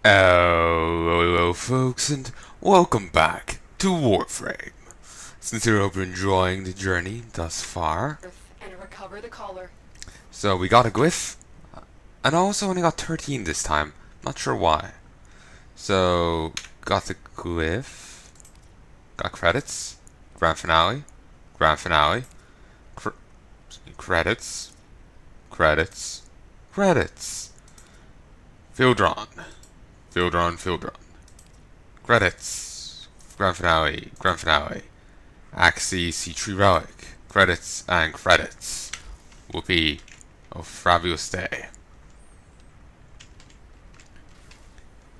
Hello folks, and welcome back to Warframe. Sincerely hope you're enjoying the journey thus far. And recover the collar. So we got a glyph, and I also only got 13 this time. Not sure why. So, got the glyph, got credits, grand finale, cr credits, credits, Fildron, Fildron. Credits. Grand finale. Axie C3 Relic. Credits and credits. Whoopee. Oh, fabulous day.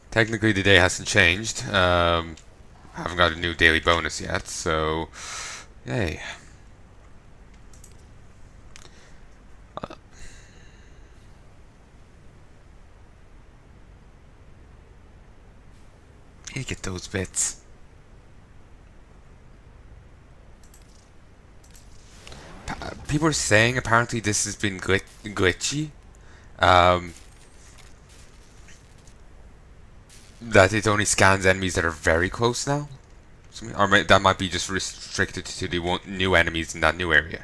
Technically, the day hasn't changed. Haven't got a new daily bonus yet, so yay. Uh, you get those bits. People are saying apparently this has been glitchy. Um, that it only scans enemies that are very close now. Or that might be just restricted to the new enemies in that new area.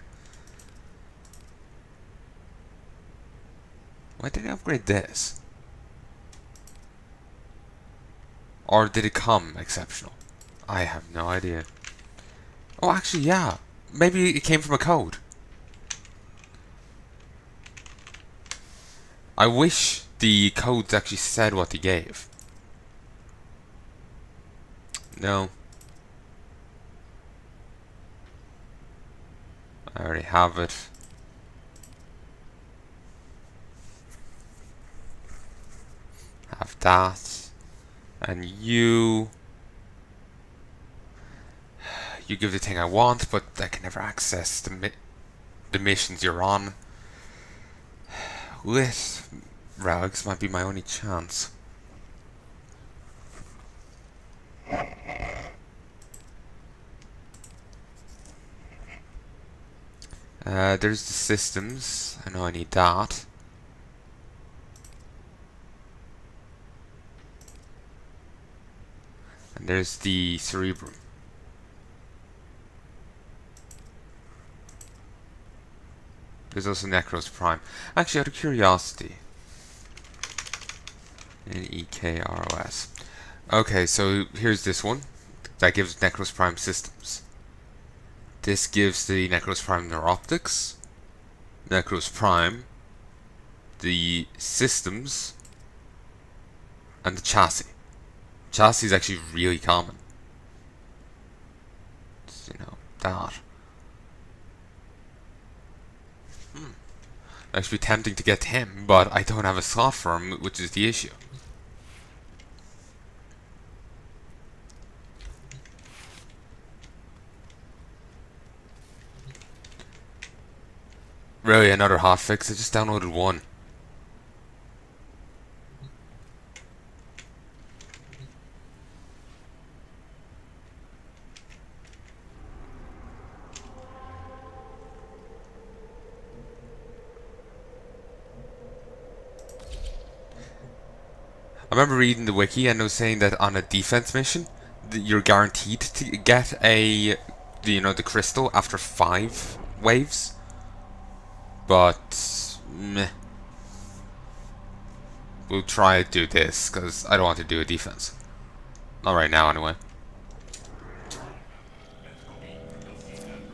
Why did I upgrade this? Or did it come exceptional? I have no idea. Oh, actually, yeah. Maybe it came from a code. I wish the codes actually said what they gave. No. I already have it. Have that. And you give the thing I want, but I can never access the missions you're on. With relics might be my only chance. There's the systems. I know I need that. And there's the cerebrum. There's also Necros Prime. Actually, out of curiosity. Nekros. Okay, so here's this one. That gives Necros Prime systems. This gives the Necros Prime Neuroptics. Necros Prime. The systems. And the chassis. Chassis is actually really common. Just, that. Actually tempting to get him, but I don't have a slot for him, which is the issue. Really, another hotfix? I just downloaded one. I remember reading the wiki and it was saying that on a defense mission, you're guaranteed to get the crystal after 5 waves. But meh. We'll try to do this because I don't want to do a defense. Not right now, anyway.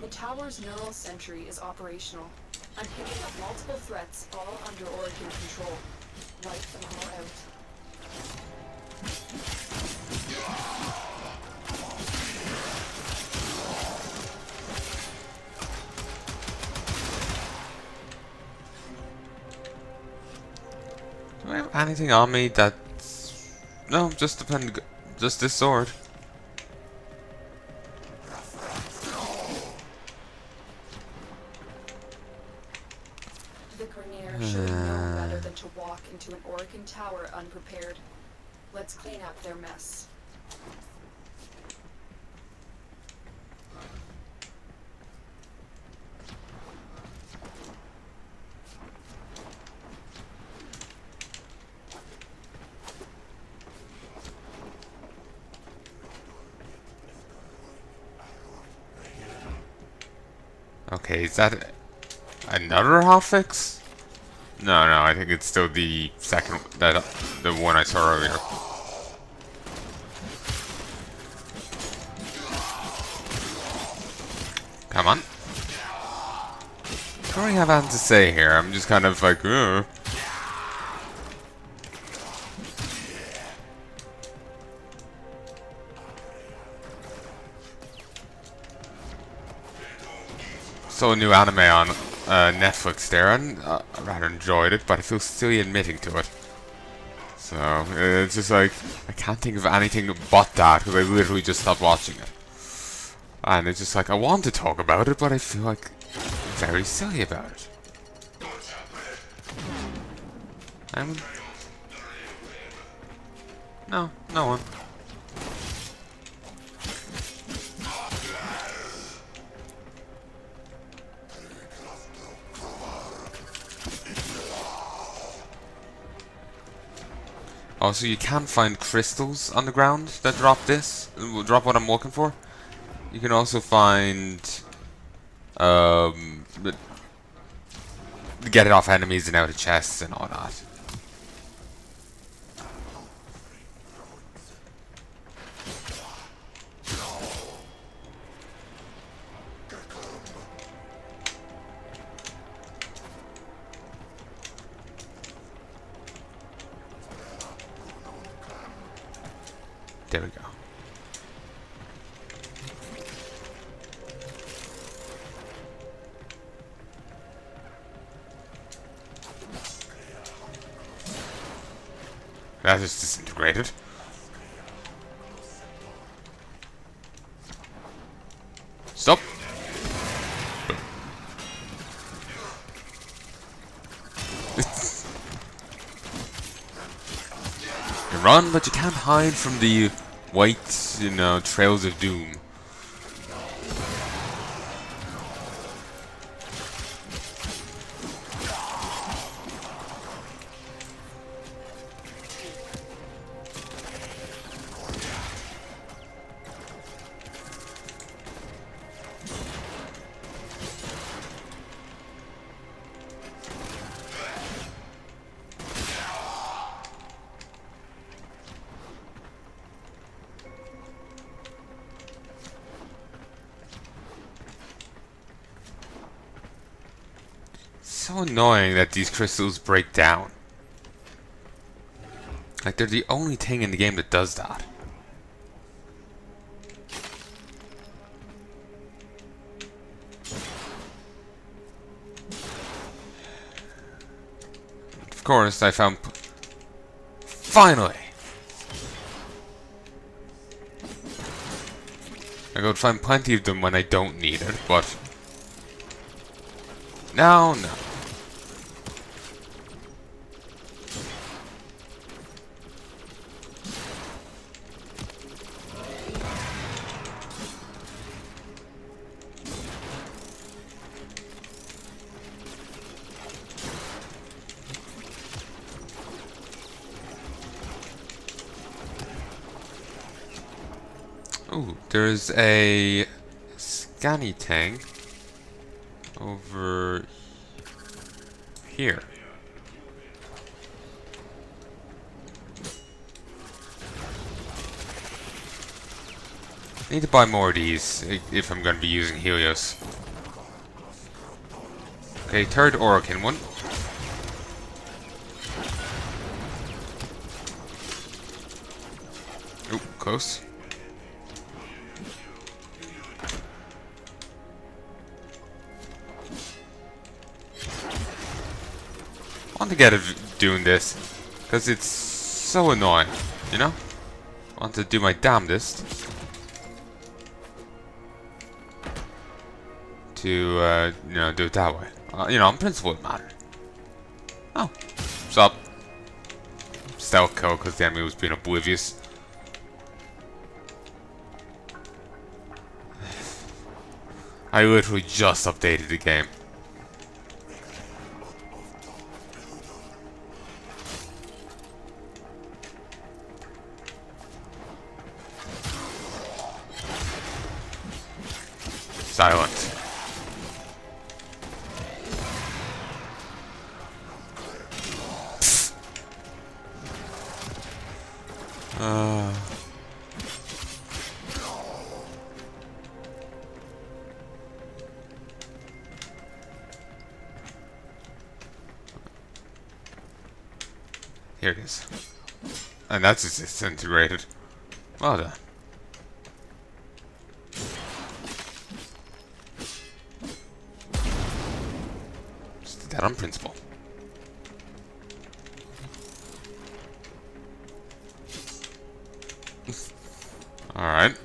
The tower's neural sentry is operational. I'm picking up multiple threats, all under Oregon control. Wipe them all out. Do I have anything on me that's... No, just this sword. The Grenier should have known better than to walk into an Oregon tower unprepared. Let's clean up their mess. Okay, is that another hotfix? No, no, I think it's still the second, the one I saw earlier. Come on. I don't really have anything to say here. I'm just kind of like, ugh. Saw a new anime on Netflix there, and I rather enjoyed it, but I feel silly admitting to it. So, it's just like, I can't think of anything but that, because I literally just stopped watching it. And it's just like, I want to talk about it, but I feel like very silly about it. No, no one. Also, you can find crystals on the ground that drop this, drop what I'm looking for. You can also find, get it off enemies and out of chests and all that. There we go. That is disintegrated. Stop. You run, but you can't hide from the white, you know, trails of doom. So annoying that these crystals break down. Like, they're the only thing in the game that does that. Of course, I found... Finally! I could find plenty of them when I don't need it, but... No, no. Ooh, there's a scanny thing over here. I need to buy more of these if I'm going to be using Helios. Okay, third Orokin one. Oop, close. I want to get doing this because it's so annoying, you know? I want to do my damnedest to, you know, do it that way. You know, on principle it mattered. Oh, stop. Stealth kill because the enemy was being oblivious. I literally just updated the game. Silent. Uh, Here it is. And that's just disintegrated. Well done. Just did that on principle. Alright.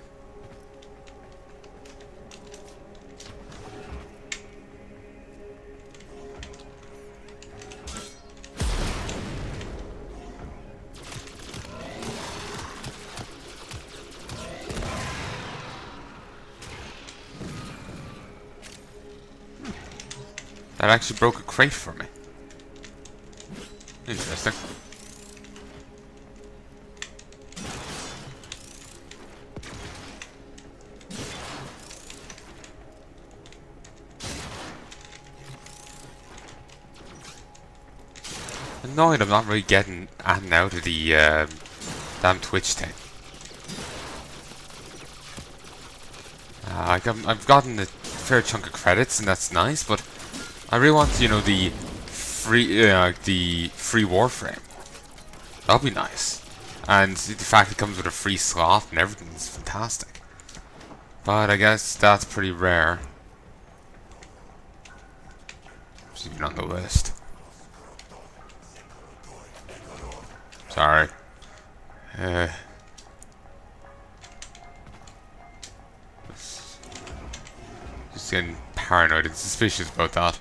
That actually broke a crate for me. Interesting. Annoyed I'm not really getting in and out of the damn Twitch thing. I've gotten a fair chunk of credits and that's nice, but I really want, you know, the free Warframe. That'll be nice. And the fact it comes with a free slot and everything is fantastic. But I guess that's pretty rare. It's even on the list. Sorry. Just getting paranoid and suspicious about that.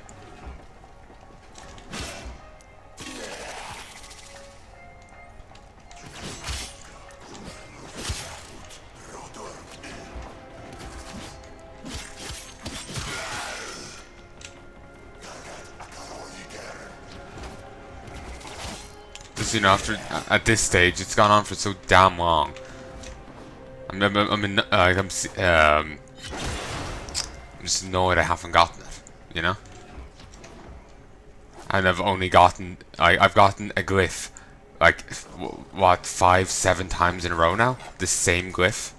You know, after at this stage, it's gone on for so damn long. I'm just annoyed I haven't gotten it. You know, and I've only gotten I've gotten a glyph like what 5-7 times in a row now. The same glyph.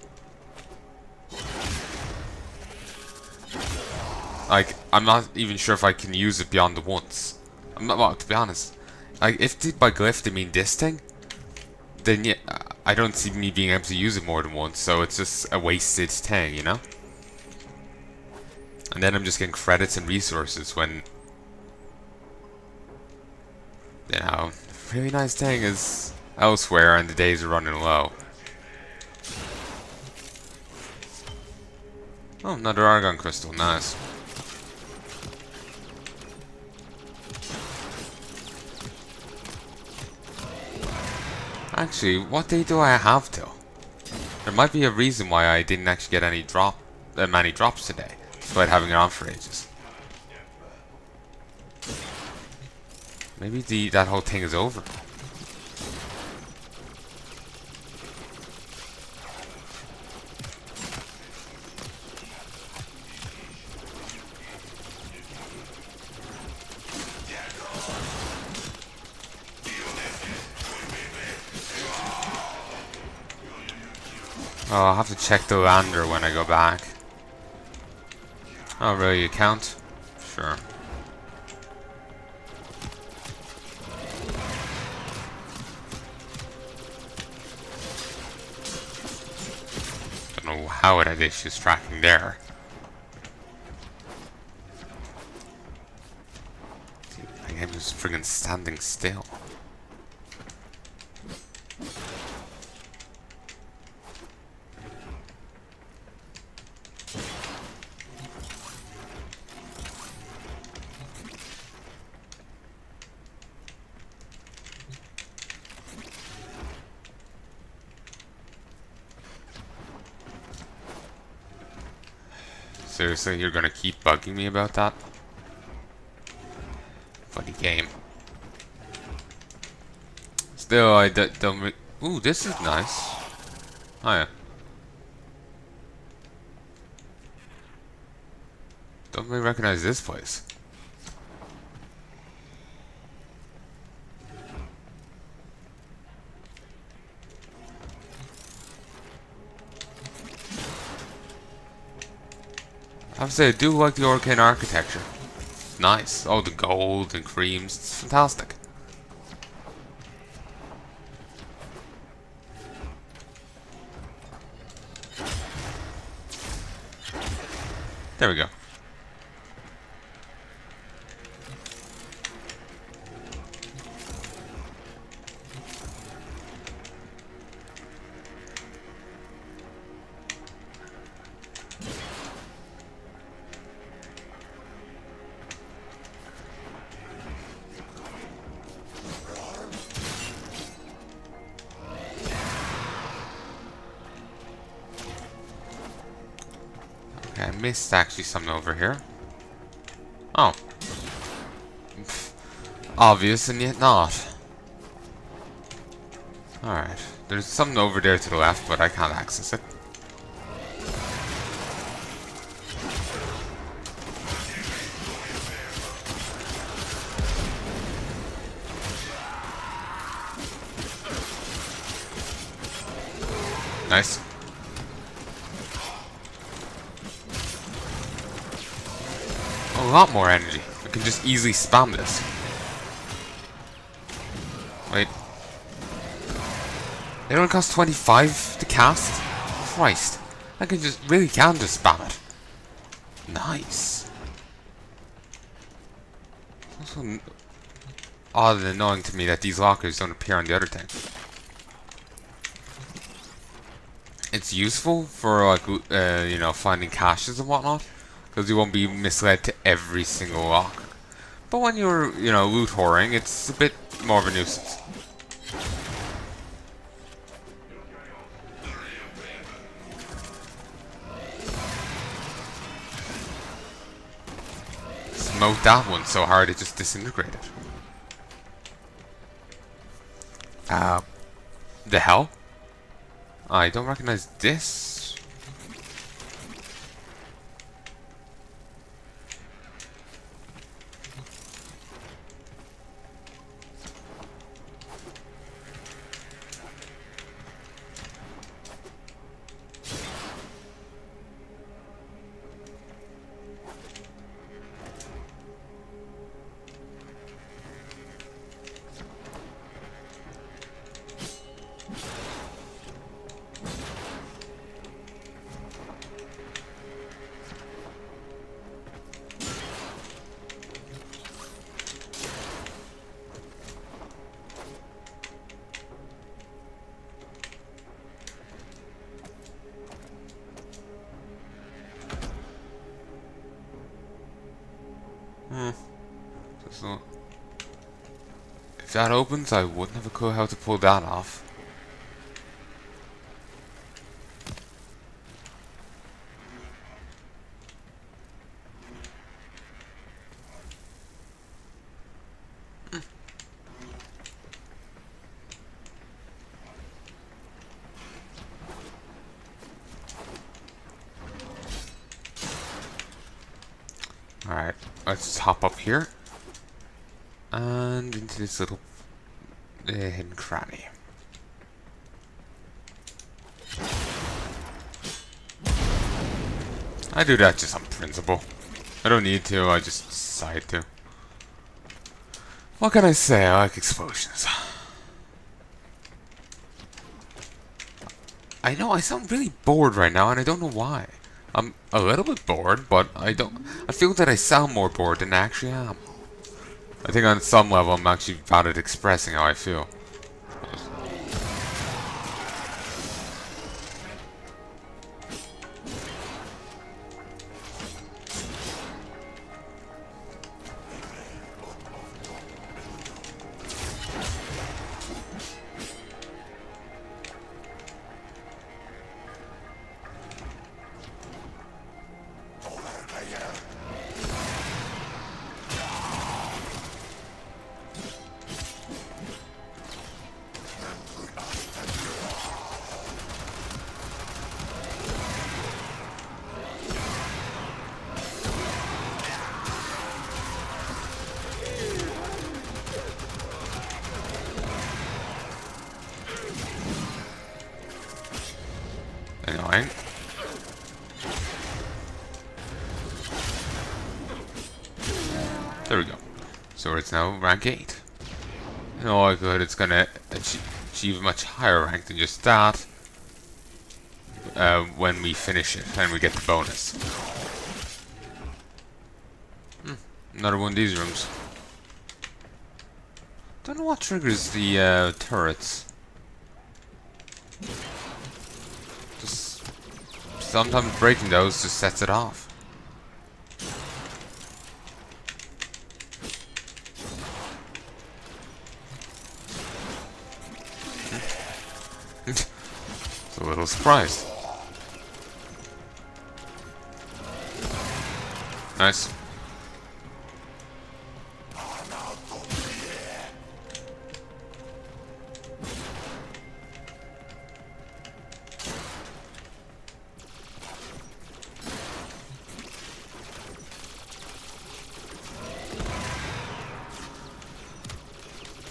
Like I'm not even sure if I can use it beyond the once. I'm not. Well, to be honest. Like, if by glyph they mean this thing, then yeah, I don't see me being able to use it more than once, so it's just a wasted thing, you know? And then I'm just getting credits and resources when, you know, a really nice thing is elsewhere and the days are running low. Oh, another argon crystal, nice. Actually, what day do I have till? There might be a reason why I didn't actually get any many drops today, despite having it on for ages. Maybe that whole thing is over. Oh, I'll have to check the lander when I go back. Oh, really? You count? Sure. Don't know how it had issues tracking there. The game is friggin' standing still. Seriously, you're gonna keep bugging me about that? Funny game. Still, I don't. Ooh, this is nice. Oh yeah. Don't really recognize this place. I have to say, I do like the arcane architecture. Nice. Oh, the gold and creams. It's fantastic. There we go. Okay, I missed actually something over here. Oh. Obvious and yet not. Alright. There's something over there to the left, but I can't access it. Nice. A lot more energy. I can just easily spam this. Wait. It only costs 25 to cast? Christ. I can just, really can just spam it. Nice. It's also odd and annoying to me that these lockers don't appear on the other thing. It's useful for, like, you know, finding caches and whatnot, because you won't be misled to every single lock. But when you're, you know, loot whoring, it's a bit more of a nuisance. Smote that one so hard it just disintegrated. The hell? I don't recognize this. So, if that opens, I wouldn't have a clue how to pull that off. Alright, let's just hop up here. And into this little hidden cranny. I do that just on principle. I don't need to, I just decide to. What can I say? I like explosions. I know, I sound really bored right now, and I don't know why. I'm a little bit bored, but I feel that I sound more bored than I actually am. I think on some level I'm actually bad at expressing how I feel. it's now rank 8. In all likelihood, it's going to achieve a much higher rank than just that when we finish it and we get the bonus. Another one of these rooms. Don't know what triggers the turrets. Just sometimes breaking those just sets it off. It's a little surprised. Nice.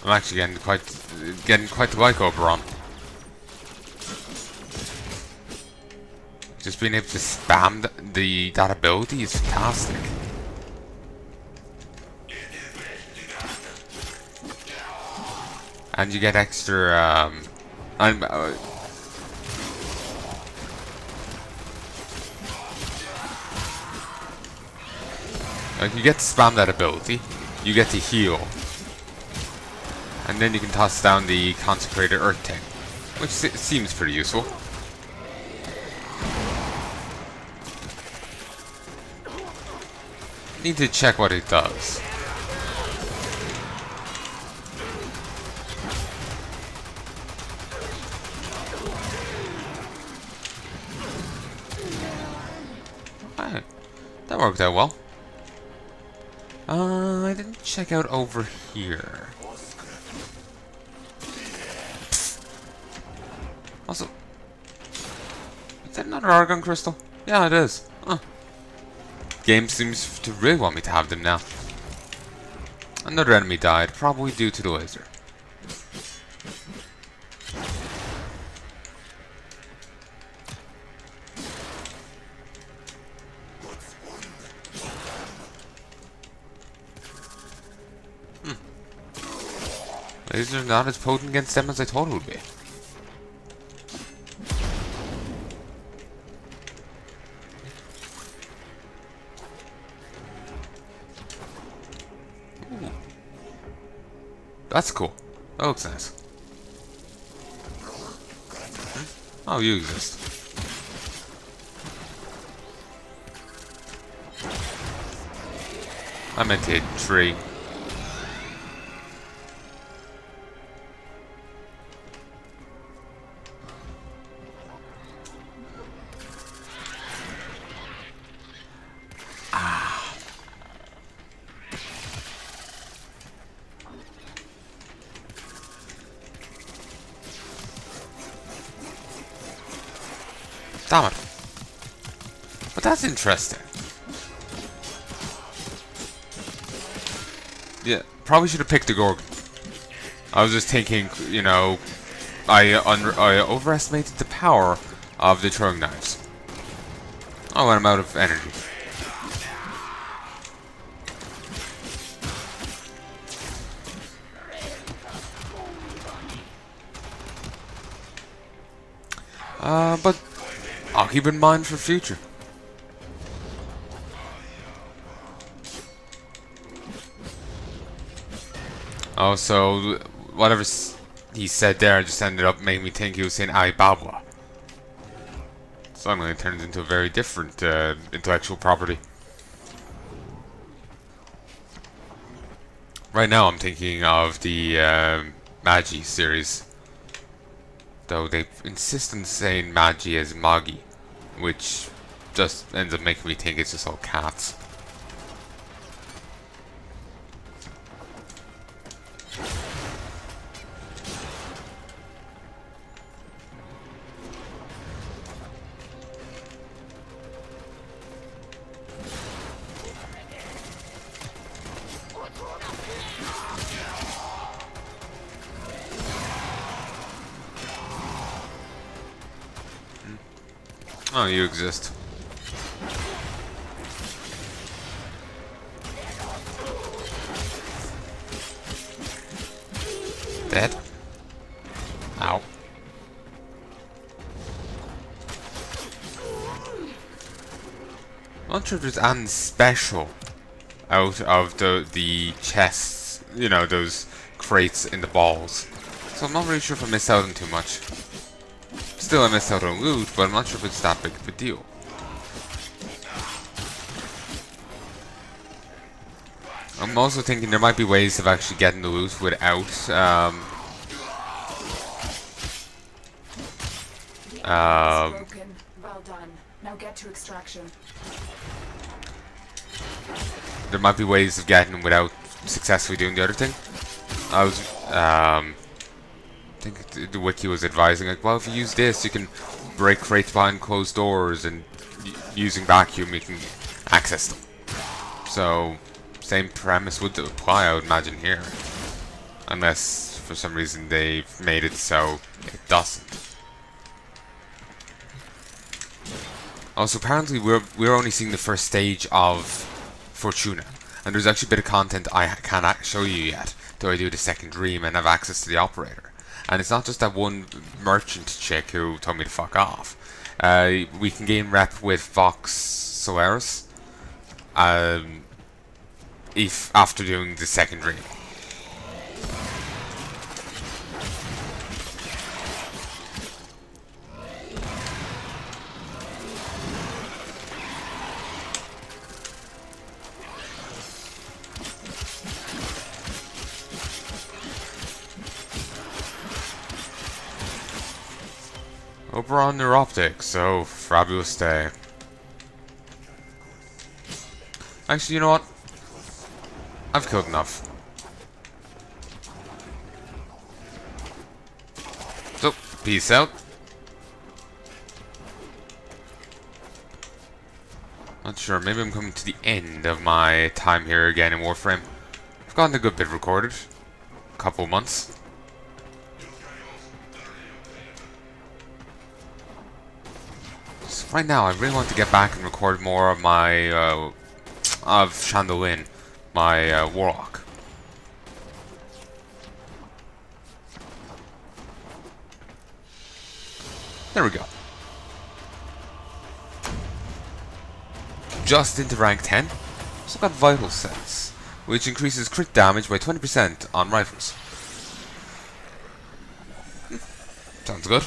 I'm actually getting quite the bike over on. Just being able to spam that ability is fantastic. And you get extra like you get to spam that ability, you get to heal. And then you can toss down the Consecrated Earth tank, which seems pretty useful. Need to check what it does. Okay, that worked out well. I didn't check out over here. Also, is that another Argon Crystal? Yeah, it is. Huh. Game seems to really want me to have them now. Another enemy died, probably due to the laser. Laser's not as potent against them as I thought it would be. That's cool. That looks nice. Oh, you exist. I meant to hit tree. Damn it. But that's interesting. Yeah, probably should have picked the Gorgon. I was just thinking, you know, I overestimated the power of the throwing knives. Oh, and I'm out of energy. But I'll keep in mind for future. Oh, so whatever he said there just ended up making me think he was saying Alibaba. Suddenly it turns into a very different intellectual property. Right now I'm thinking of the Magi series. Though they insist on saying Magi as Magi, which just ends up making me think it's just all cats. Oh, you exist. not sure if there's anything special out of the chests, you know, those crates in the balls. So I'm not really sure if I missed out on too much. Still, I missed out on loot, but I'm not sure if it's that big of a deal. I'm also thinking there might be ways of actually getting the loot without broken. Well done. Now get to extraction. there might be ways of getting them without successfully doing the other thing. I was I think the wiki was advising, like, well, if you use this, you can break crates behind closed doors, and using vacuum, you can access them. So, same premise would apply, I would imagine, here. Unless, for some reason, they've made it so it doesn't. Also, apparently, we're only seeing the first stage of Fortuna. And there's actually a bit of content I can't show you yet, though I do the second dream and have access to the operator. And it's not just that one merchant chick who told me to fuck off. We can gain rep with Vox Solaris if after doing the second dream. Oberon Neuroptic, so fabulous day. Actually, you know what? I've killed enough. So, peace out. Not sure, maybe I'm coming to the end of my time here again in Warframe. I've gotten a good bit recorded. A couple months. Right now, I really want to get back and record more of my, of Chandolin, my, Warlock. There we go. Just into rank 10. Also got Vital Sense, which increases crit damage by 20% on rifles. Sounds good.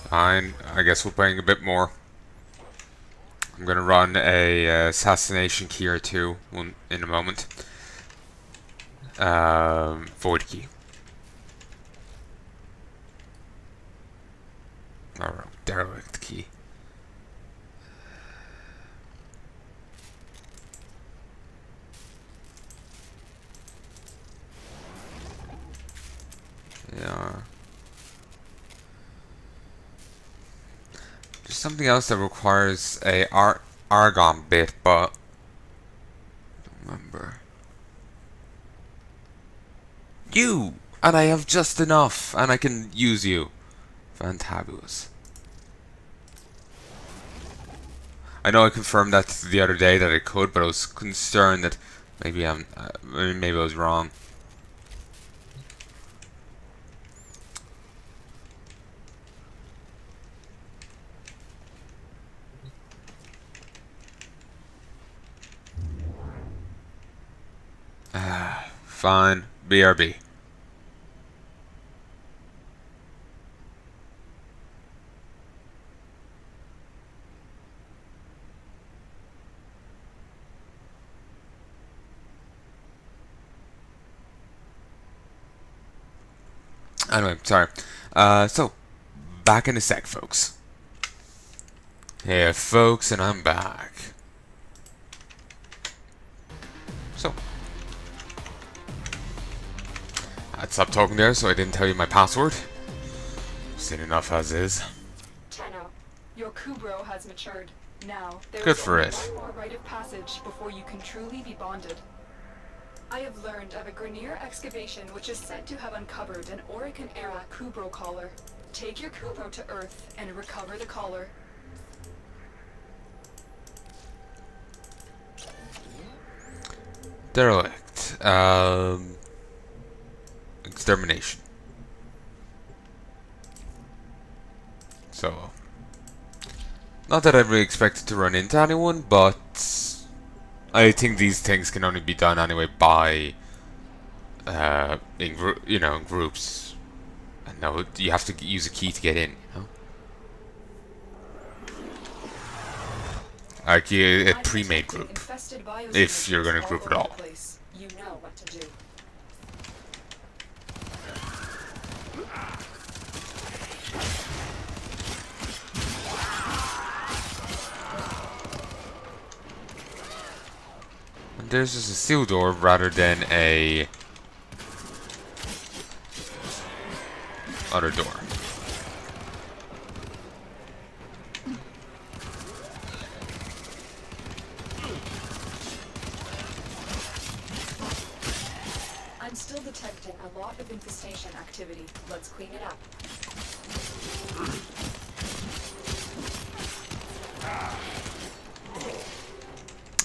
Fine, I guess we're playing a bit more. I'm gonna run a assassination key or two in a moment. Void key. Or derelict key. Yeah. There's something else that requires a argon bit, but I don't remember. You! And I have just enough, and I can use you. Fantabulous. I know I confirmed that the other day that I could, but I was concerned that maybe maybe I was wrong. Fine. BRB. Anyway, sorry. So, back in a sec, folks. Hey, folks, and I'm back. So, I'd stop talking there, so I didn't tell you my password. Seen enough as is. Tenno, your Kubro has matured. Now, there Good is for only it. one more rite of passage before you can truly be bonded. I have learned of a Grenier excavation which is said to have uncovered an Orokin-era Kubro collar. Take your Kubro to Earth and recover the collar. Derelict. Extermination. So, not that I really expected to run into anyone, but I think these things can only be done anyway by, in groups. And no, you have to use a key to get in, you know? Like a pre-made group, if you're going to group at all. You know what to do. And there's just a seal door rather than a other door. I'm still detecting a lot of infestation activity. Let's clean it up.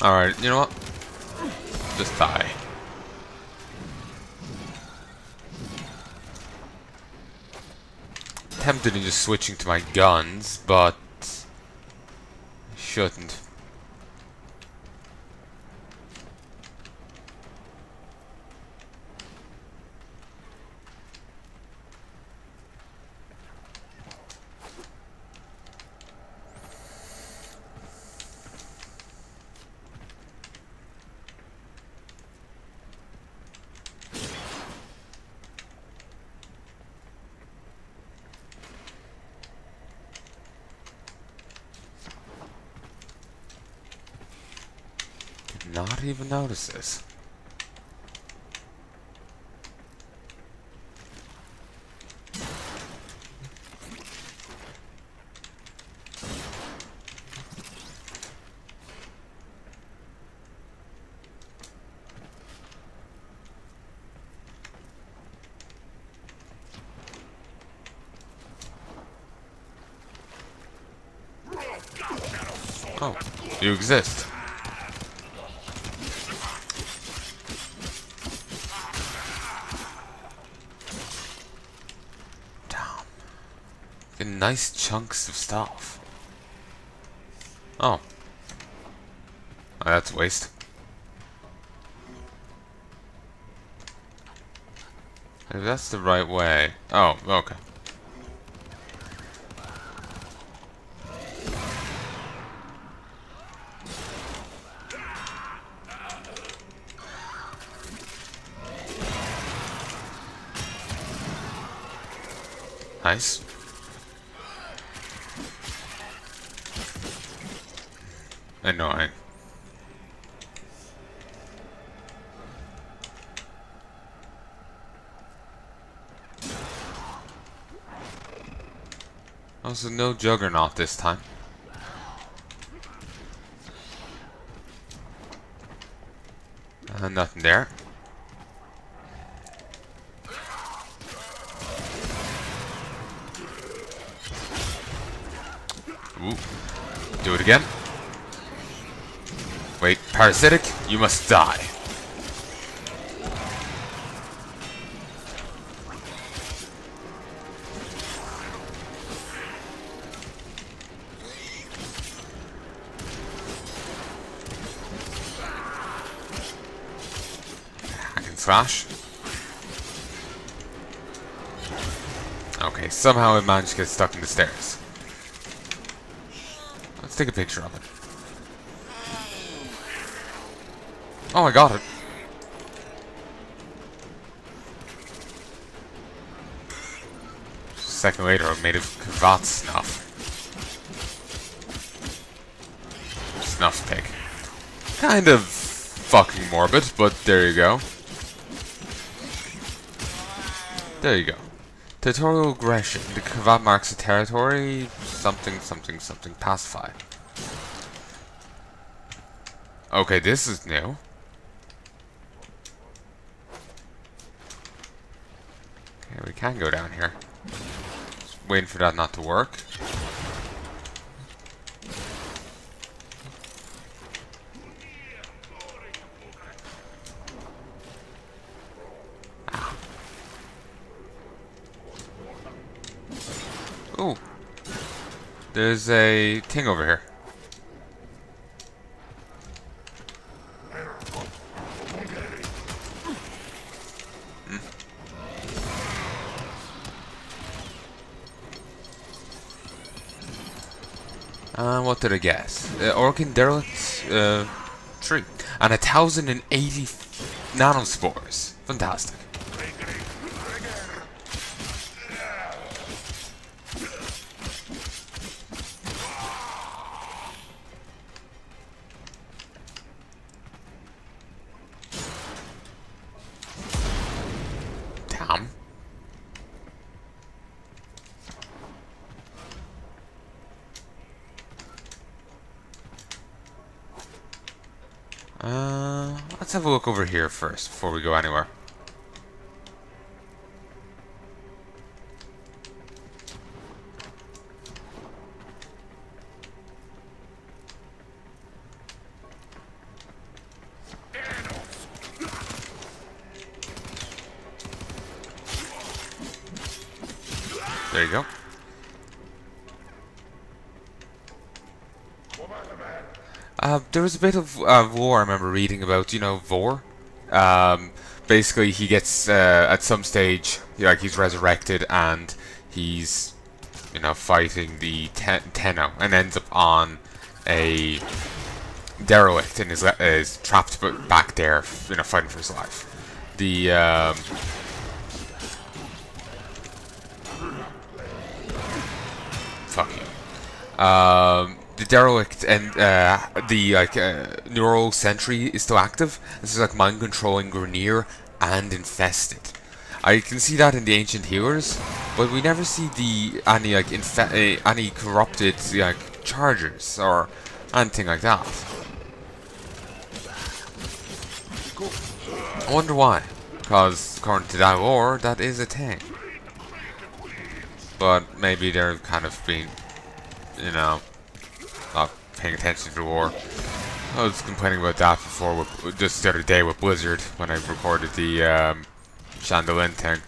Alright, you know what? Just die. Tempted in just switching to my guns, but shouldn't. Not even notice this. Oh, you exist. Nice chunks of stuff. Oh. Oh, that's a waste. If that's the right way. Oh, okay. Nice. Annoying. Also, no Juggernaut this time. Nothing there. Ooh. Do it again. Wait, parasitic? You must die. I can slash. Okay, somehow I managed to get stuck in the stairs. Let's take a picture of it. Oh, I got it. A second later, I made a Kavat snuff. Snuff pick. Kind of fucking morbid, but there you go. There you go. Territorial aggression. The Kavat marks a territory. Something, something, something. Pacify. Okay, this is new. Okay, we can go down here. Just waiting for that not to work. Oh, there's a thing over here. What did I guess? Orkin Derelicts, 3. And 1,080 nanospores. Fantastic. Damn. Let's have a look over here first before we go anywhere. There you go. There was a bit of war I remember reading about, you know, Vor. Basically, he gets, at some stage, like, he's resurrected and he's, you know, fighting the Tenno and ends up on a derelict and is trapped back there, you know, fighting for his life. The, fuck you. The derelict and the neural sentry is still active. This is like mind controlling Grenier and infested. I can see that in the ancient healers, but we never see any corrupted like chargers or anything like that. I wonder why. Because according to that lore, that is a thing. But maybe they're kind of being, you know, not paying attention to the war. I was complaining about that before, just the other day with Blizzard, when I recorded the Chandelier thing.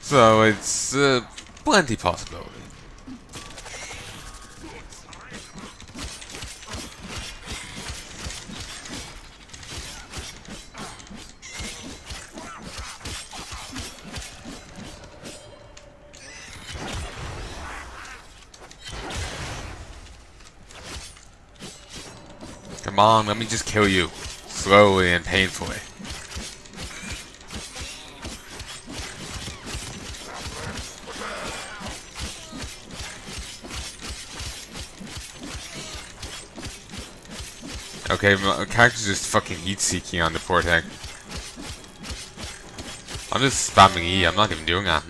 So it's plenty possibility. Come on, let me just kill you. Slowly and painfully. Okay, my character's just fucking heat-seeking on the poor thing. I'm just spamming E, I'm not even doing that.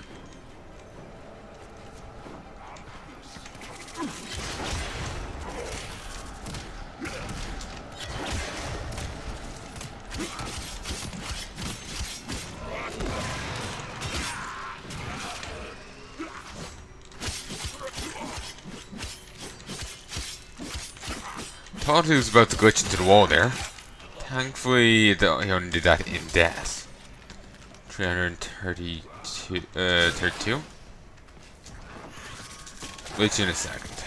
Thought he was about to glitch into the wall there. Thankfully, he only did that in death. 332. 32. Glitch in a second.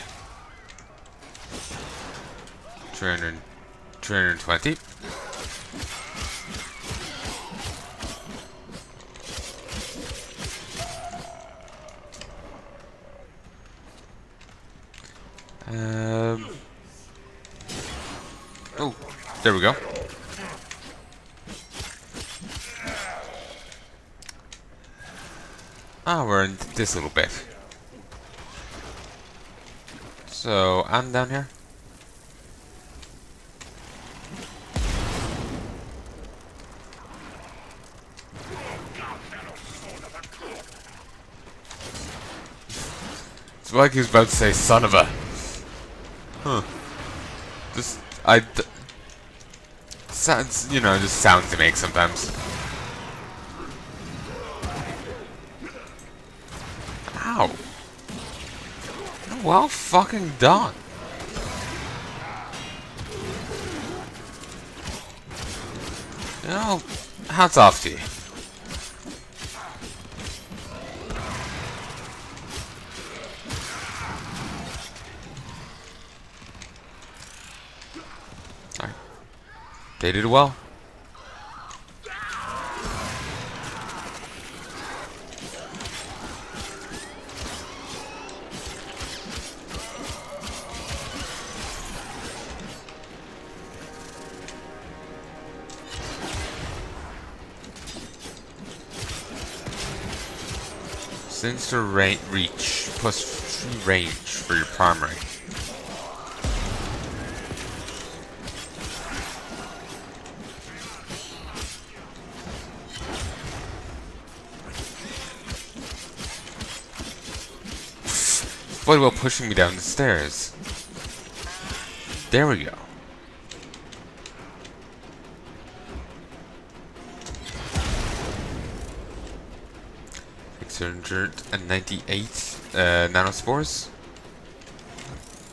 320. Oh, there we go. Ah, we're in this little bit. So, I'm down here. It's like he was about to say son of a. Huh. Just, sounds, you know, just sounds to make sometimes. well fucking done. You know, hats off to you. Alright. They did well. Sinister reach plus 3 range for your primary. Quite well pushing me down the stairs. There we go. And 98 nanospores.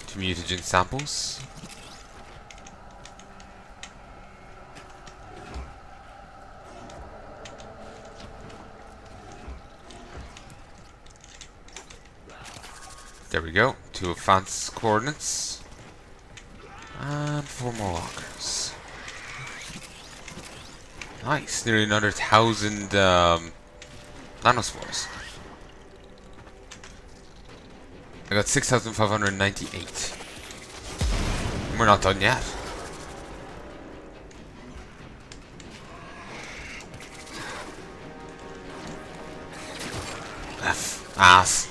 2 mutagen samples. There we go. 2 advanced coordinates. And 4 more lockers. Nice. Nearly another 1,000 nanospores. I got 6,598. We're not done yet. F. Ass.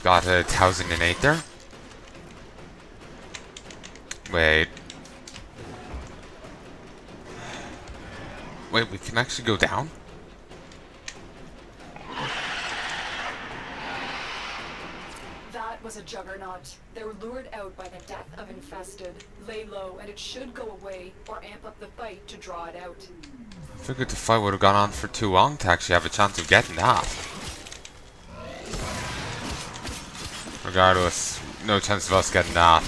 Got a 1,008 there. Wait. Wait, we can actually go down? That was a juggernaut. They were lured out by the death of infested. Lay low and it should go away, or amp up the fight to draw it out. I figured the fight would have gone on for too long to actually have a chance of getting that. Regardless, no chance of us getting that.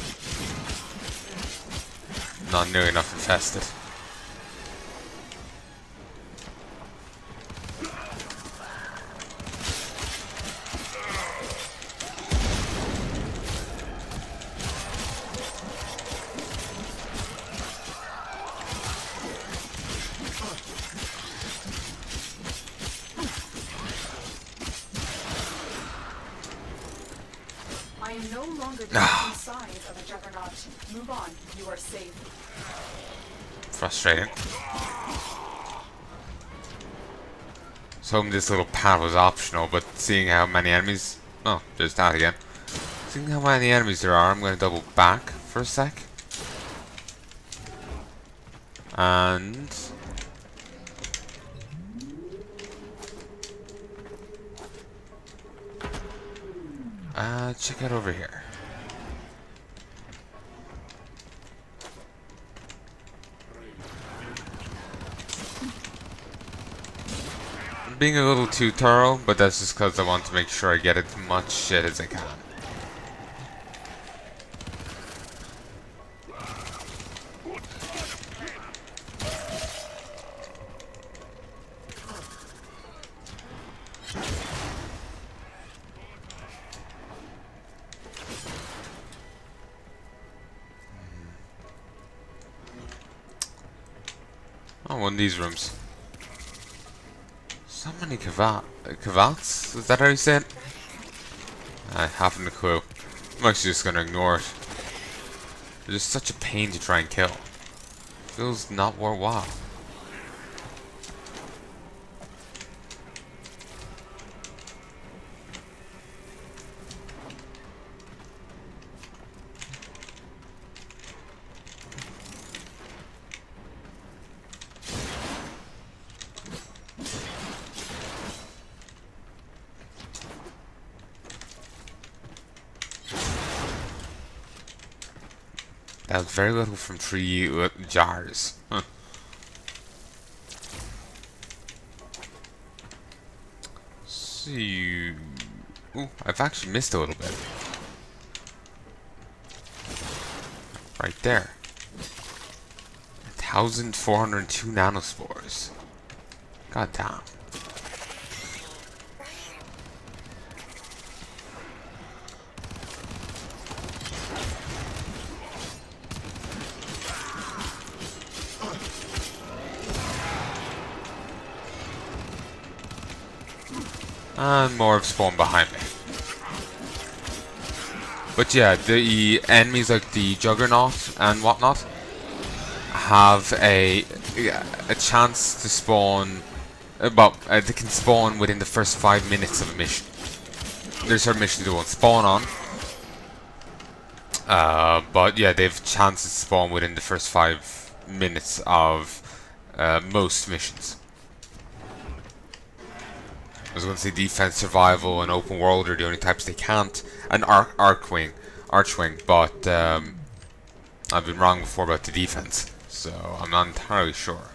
Not nearly enough infested. I am no longer detecting signs of a juggernaut. Move on. You are safe. Frustrating. So this little path was optional, but seeing how many enemies... Oh, there's that again. Seeing how many enemies there are, I'm going to double back for a sec. And... check out over here. I'm being a little too thorough, but that's just because I want to make sure I get as much shit as I can. Oh, one of these rooms. So many cavats? Is that how you say it? I haven't a clue. I'm actually just gonna ignore it. They're just such a pain to try and kill. Feels not worthwhile. Yeah, very little from 3 jars. Huh. See. Ooh, I've actually missed a little bit. Right there. 1,402 nanospores. God damn. And more have spawned behind me. But yeah, the enemies like the Juggernaut and whatnot have a chance to spawn. They can spawn within the first 5 minutes of a mission. There's certain missions they won't spawn on. But yeah, they have chances to spawn within the first 5 minutes of most missions. I was going to say defense, survival, and open world are the only types they can't, and archwing, but I've been wrong before about the defense, so I'm not entirely sure.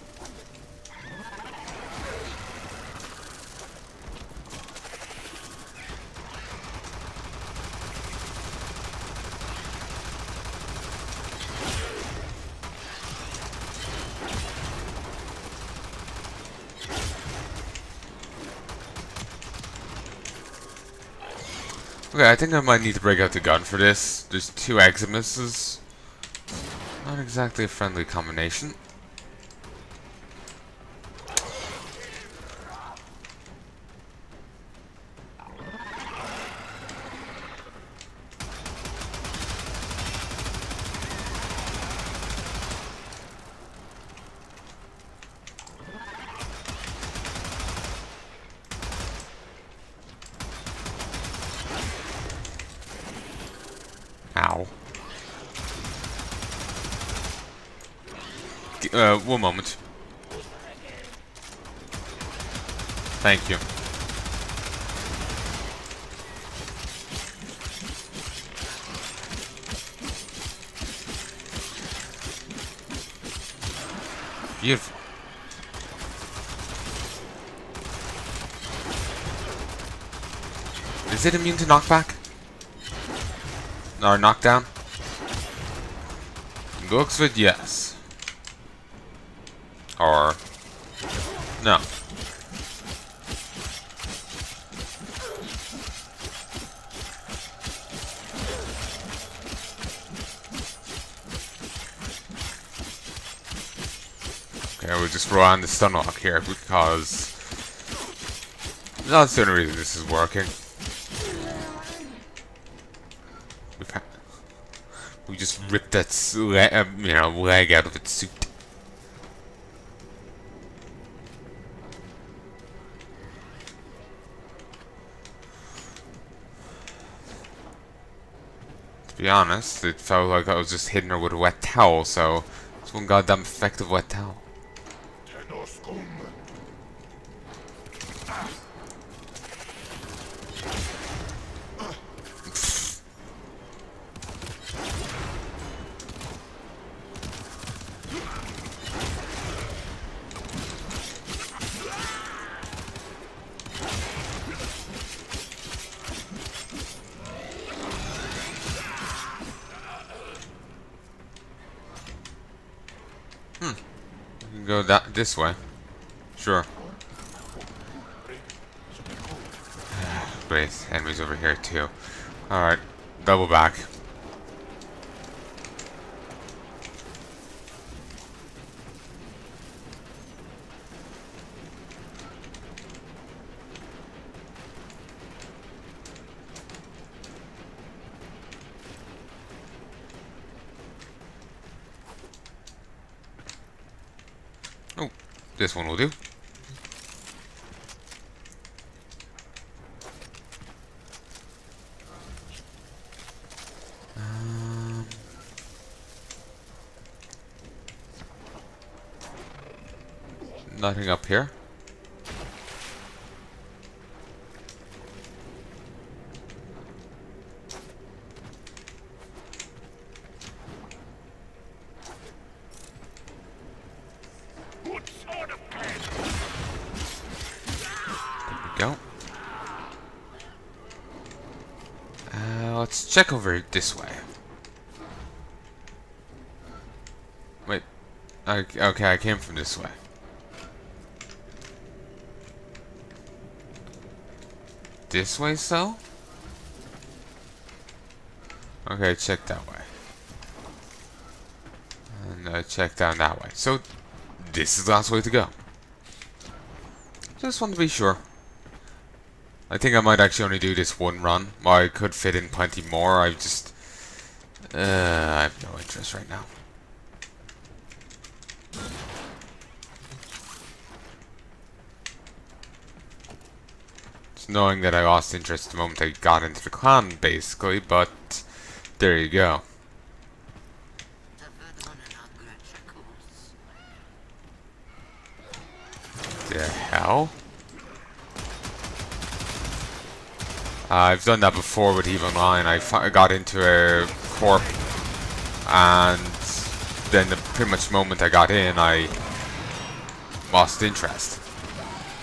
Okay, I think I might need to break out the gun for this. There's 2 Eximuses. Not exactly a friendly combination. Ow. 1 moment. Thank you. Beautiful. Is it immune to knockback? Or knockdown? Looks of it, yes. Or no. Okay, we'll just roll on the stun lock here because that's the only reason this is working. We just ripped that leg out of its suit. To be honest, it felt like I was just hitting her with a wet towel, so it's one goddamn effective wet towel. We can go this way. Sure. Great, enemies over here too. Alright, double back. Oh, this one will do. Nothing up here. go. Let's check over this way. Wait. Okay, I came from this way. This way, so? Okay, check that way. And check down that way. So, this is the last way to go. Just want to be sure. I think I might actually only do this one run. Well, I could fit in plenty more. I just... I have no interest right now. It's annoying that I lost interest the moment I got into the clan, basically, but... there you go. The hell? I've done that before with Heya and I'm. I got into a corp, and then the pretty much moment I got in, I lost interest.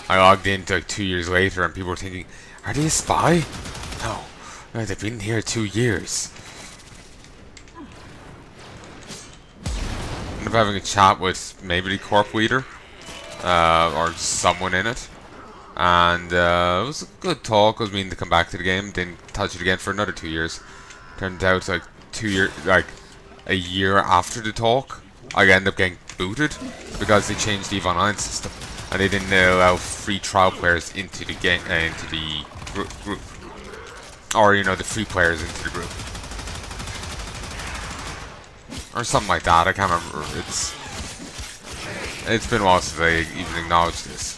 I logged in like 2 years later, and people were thinking, "Are they a spy?" No, they've been here 2 years. Ended up having a chat with maybe the corp leader, or someone in it. And it was a good talk. I was meaning to come back to the game. Didn't touch it again for another 2 years. Turned out like a year after the talk, I ended up getting booted because they changed the online system and they didn't allow free trial players into the game, into the group, or you know, the free players into the group, or something like that. I can't remember. It's been a while since I even acknowledged this.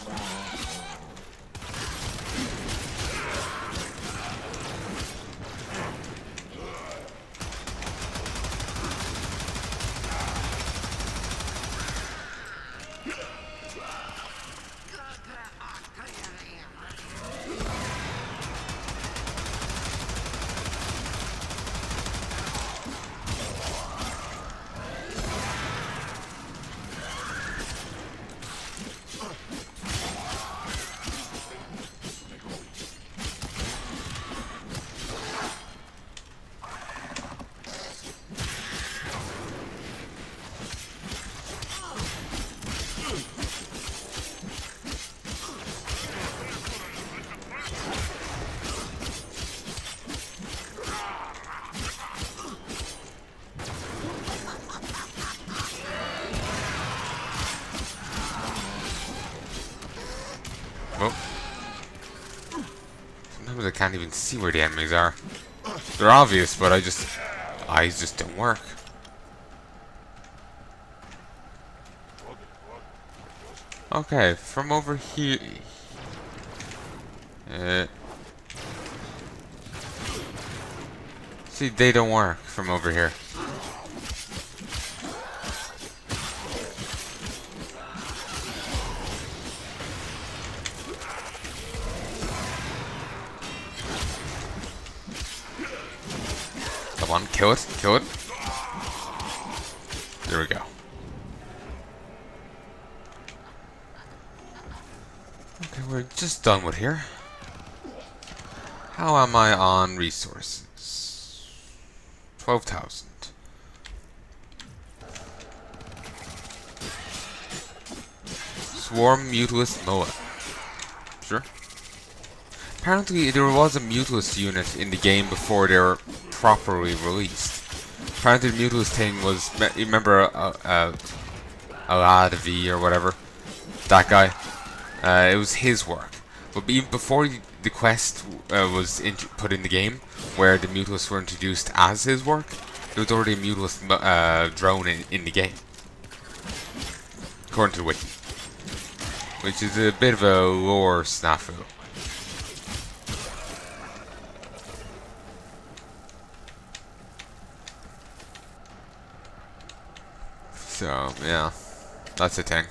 Sometimes I can't even see where the enemies are. They're obvious, but eyes just don't work. Okay, from over here. See, they don't work from over here. Come on, kill it, kill it. There we go. Okay, we're just done with here. How am I on resources? 12,000. Swarm Mutilist Moa. Sure. Apparently there was a Mutilist unit in the game before they were properly released. Apparently the Mutilist thing was, you remember Alad V or whatever? That guy? It was his work. But even before the quest was put in the game, where the Mutilists were introduced as his work, there was already a Mutilist drone in the game. According to the wiki. Which is a bit of a lore snafu. So, yeah. That's a thing.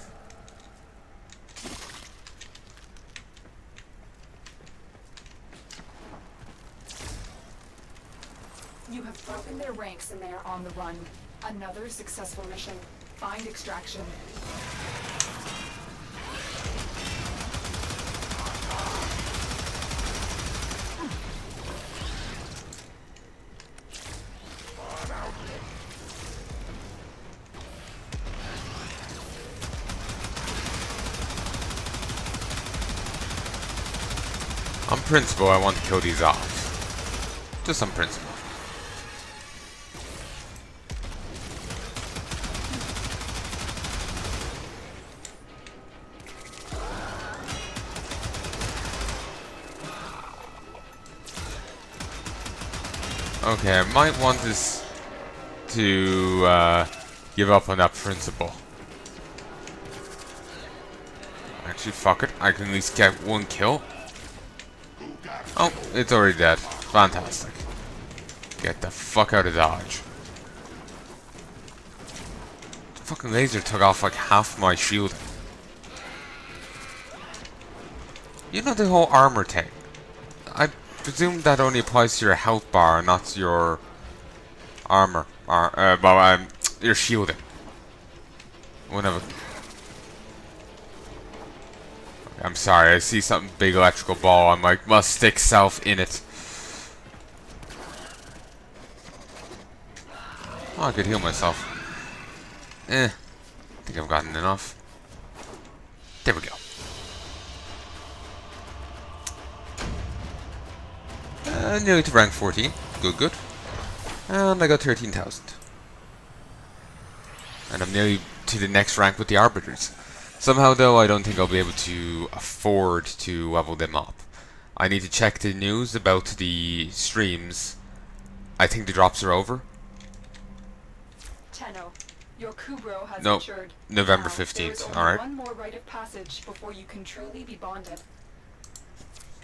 You have broken their ranks and they are on the run. Another successful mission. Find extraction. On principle, I want to kill these off. Just on principle. Okay, I might want this to give up on that principle. Actually, fuck it. I can at least get one kill. Oh, it's already dead. Fantastic. Get the fuck out of Dodge. The fucking laser took off like half my shield. You know the whole armor thing. I presume that only applies to your health bar, not to your armor. Your shielding. Whenever. I'm sorry, I see something big electrical ball. I'm like, must stick self in it. Oh, I could heal myself. I think I've gotten enough. There we go. Nearly to rank 14. Good, good. And I got 13,000. And I'm nearly to the next rank with the Arbiters. Somehow, though, I don't think I'll be able to afford to level them up. I need to check the news about the streams. I think the drops are over. Tenno, your Kubro has No, matured. November Now, 15th, there is only alright. one more rite of passage before you can truly be bonded.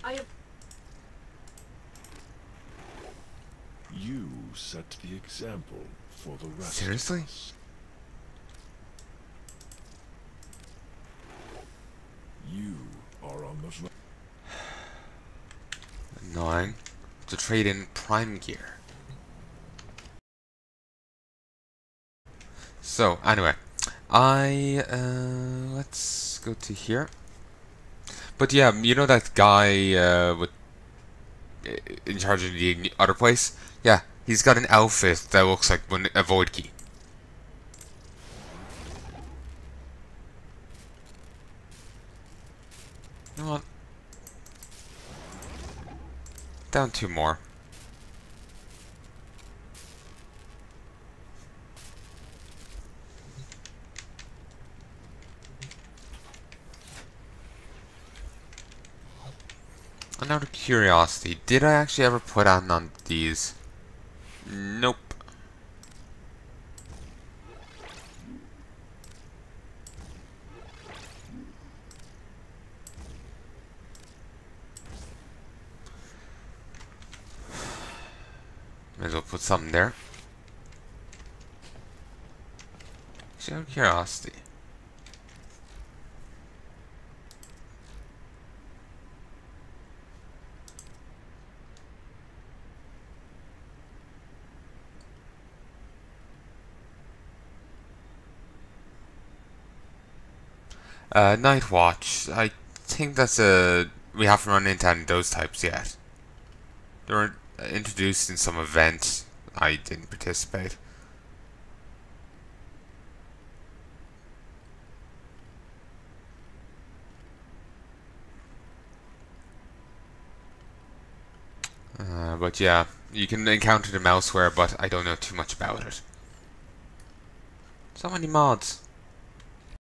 I have... You set the example for the rest Seriously? of us. You are on the... Annoying. To trade in Prime gear. So, anyway. Let's go to here. But yeah, you know that guy with in charge of the other place? Yeah, he's got an outfit that looks like a void key. You know what? Down 2 more. And out of curiosity, did I actually ever put on these? Nope. Might as well put something there. Just out of curiosity. Night Watch. I think that's we haven't run into any of those types yet. They were introduced in some event. I didn't participate. But yeah, you can encounter them elsewhere, but I don't know too much about it. So many mods.